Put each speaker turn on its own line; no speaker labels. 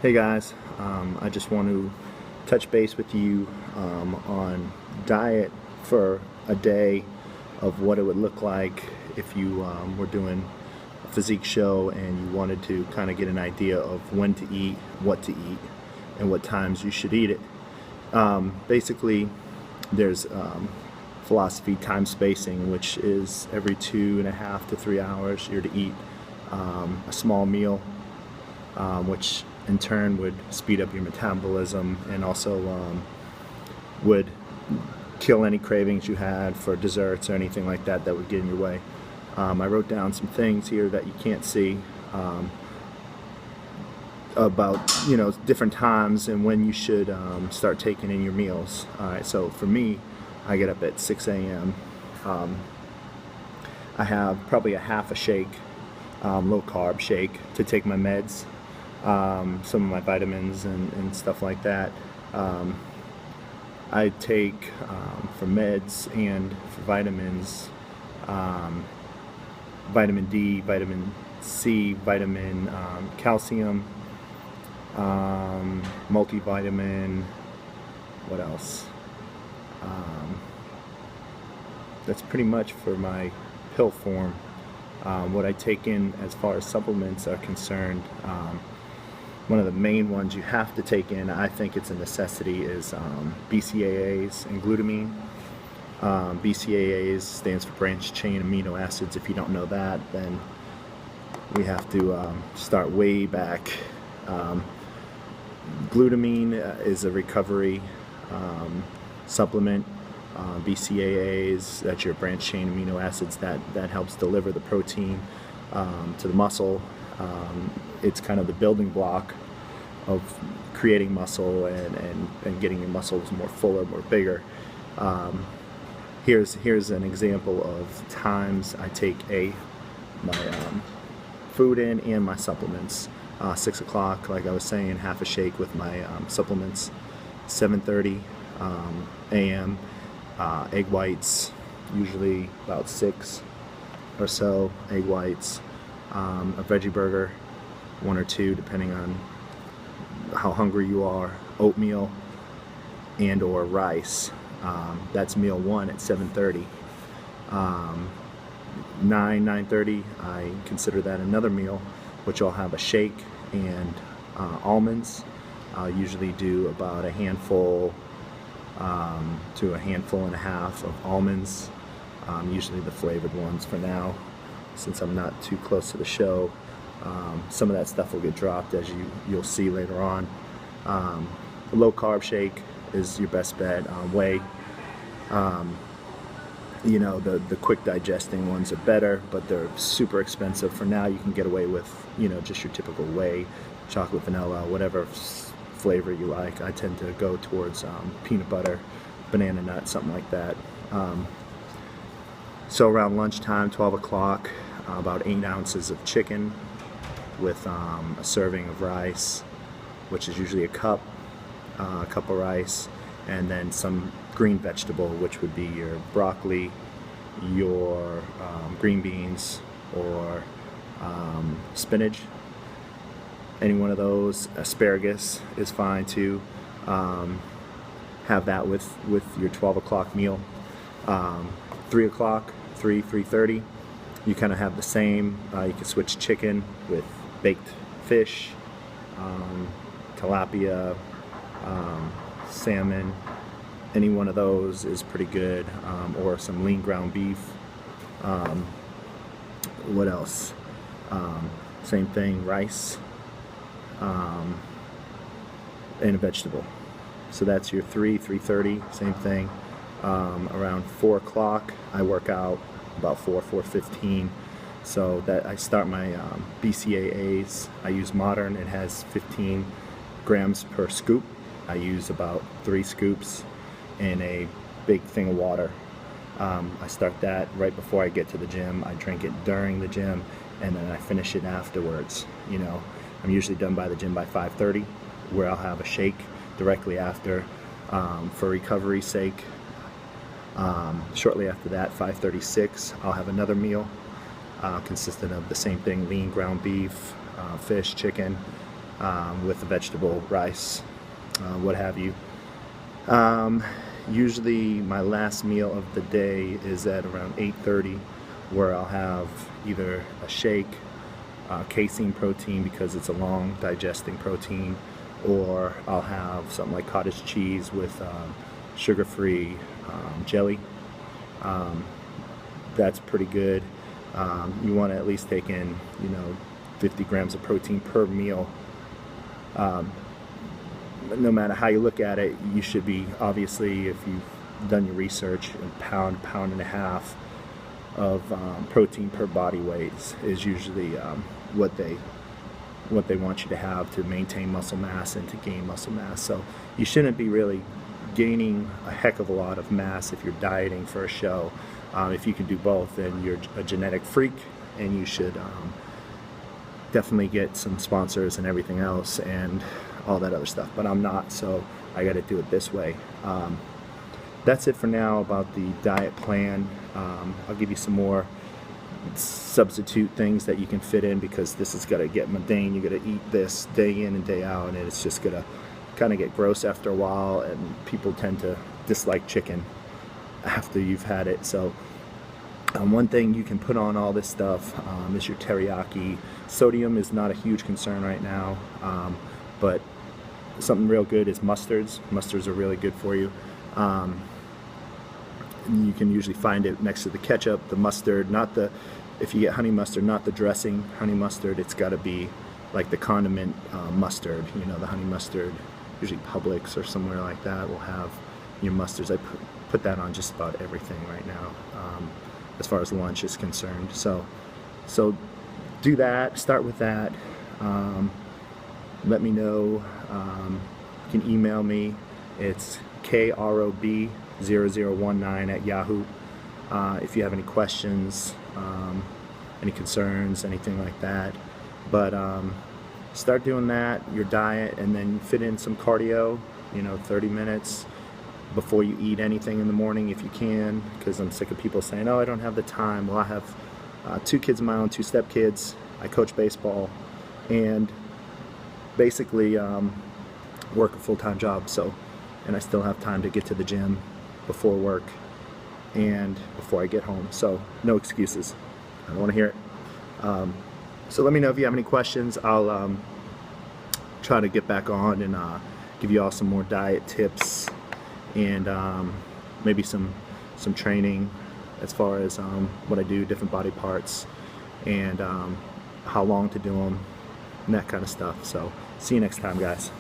Hey guys, I just want to touch base with you on diet for a day of what it would look like if you were doing a physique show and you wanted to kind of get an idea of when to eat, what to eat, and what times you should eat it. Basically, there's philosophy time spacing, which is every 2.5 to 3 hours you're to eat a small meal, which in turn would speed up your metabolism and also would kill any cravings you had for desserts or anything like that that would get in your way. I wrote down some things here that you can't see about different times and when you should start taking in your meals. Alright, so for me, I get up at 6 a.m. I have probably a half a shake, low carb shake, to take my meds, some of my vitamins and stuff like that. I take for meds and for vitamins, vitamin D, vitamin C, vitamin calcium, multivitamin, what else? That's pretty much for my pill form. What I take in as far as supplements are concerned, one of the main ones you have to take in, I think it's a necessity, is BCAAs and glutamine. BCAAs stands for branched chain amino acids. If you don't know that, then we have to start way back. Glutamine is a recovery supplement. BCAAs, that's your branched chain amino acids that helps deliver the protein to the muscle. It's kind of the building block of creating muscle and getting your muscles more fuller, more bigger. Here's an example of times I take my food in and my supplements. 6 o'clock, like I was saying, half a shake with my supplements. 7:30 a.m. Egg whites, usually about 6 or so egg whites. A veggie burger, 1 or 2 depending on how hungry you are. Oatmeal and or rice. That's meal 1 at 7:30. 9:30 I consider that another meal, which I'll have a shake and almonds. I'll usually do about a handful to a handful and a half of almonds, usually the flavored ones for now, since I'm not too close to the show. Some of that stuff will get dropped, as you'll see later on. A low carb shake is your best bet. Whey, the quick digesting ones are better, but they're super expensive. For now, you can get away with just your typical whey, chocolate, vanilla, whatever flavor you like. I tend to go towards peanut butter, banana nut, something like that. So around lunchtime, 12 o'clock, about 8 ounces of chicken with a serving of rice, which is usually a cup of rice, and then some green vegetable, which would be your broccoli, your green beans, or spinach. Any one of those. Asparagus is fine too. Have that with your 12 o'clock meal. 3 o'clock, 3:30, you kind of have the same. You can switch chicken with baked fish, tilapia, salmon. Any one of those is pretty good, or some lean ground beef. What else? Same thing, rice, and a vegetable. So that's your 3:30, same thing. Around 4 o'clock, I work out about 4:15. So that I start my BCAAs. I use Modern. It has 15 grams per scoop. I use about 3 scoops in a big thing of water. I start that right before I get to the gym. I drink it during the gym, and then I finish it afterwards. I'm usually done by the gym by 5:30, where I'll have a shake directly after, for recovery's sake. Shortly after that, 5:36, I'll have another meal consistent of the same thing: lean ground beef, fish, chicken, with the vegetable, rice, what have you. Usually my last meal of the day is at around 8:30, where I'll have either a shake, casein protein because it's a long digesting protein, or I'll have something like cottage cheese with sugar-free jelly. That's pretty good. You want to at least take in, 50 grams of protein per meal. No matter how you look at it, you should be, obviously, if you've done your research, a pound and a half of protein per body weight is usually what they want you to have to maintain muscle mass and to gain muscle mass. So you shouldn't be really gaining a heck of a lot of mass if you're dieting for a show. If you can do both, then you're a genetic freak, and you should definitely get some sponsors and everything else and all that other stuff. But I'm not, so I got to do it this way. That's it for now about the diet plan. I'll give you some more substitute things that you can fit in, because this is gonna get mundane. You gotta eat this day in and day out, and it's just gonna kind of get gross after a while, and people tend to dislike chicken after you've had it. So one thing you can put on all this stuff is your teriyaki. Sodium is not a huge concern right now, but something real good is mustards. Mustards are really good for you. You can usually find it next to the ketchup, the mustard, if you get honey mustard, not the dressing honey mustard. It's got to be like the condiment mustard, the honey mustard. Usually Publix or somewhere like that will have your mustards. I put that on just about everything right now, as far as lunch is concerned. So do that, start with that. Let me know. You can email me. It's krob0019@yahoo. If you have any questions, any concerns, anything like that. But start doing that, your diet, and then fit in some cardio, 30 minutes before you eat anything in the morning if you can, because I'm sick of people saying, oh, I don't have the time. Well, I have 2 kids of my own, 2 stepkids. I coach baseball and basically work a full-time job, and I still have time to get to the gym before work and before I get home. So no excuses. I don't want to hear it. So let me know if you have any questions. I'll try to get back on and give you all some more diet tips and maybe some training as far as what I do, different body parts, and how long to do them, and that kind of stuff. So see you next time, guys.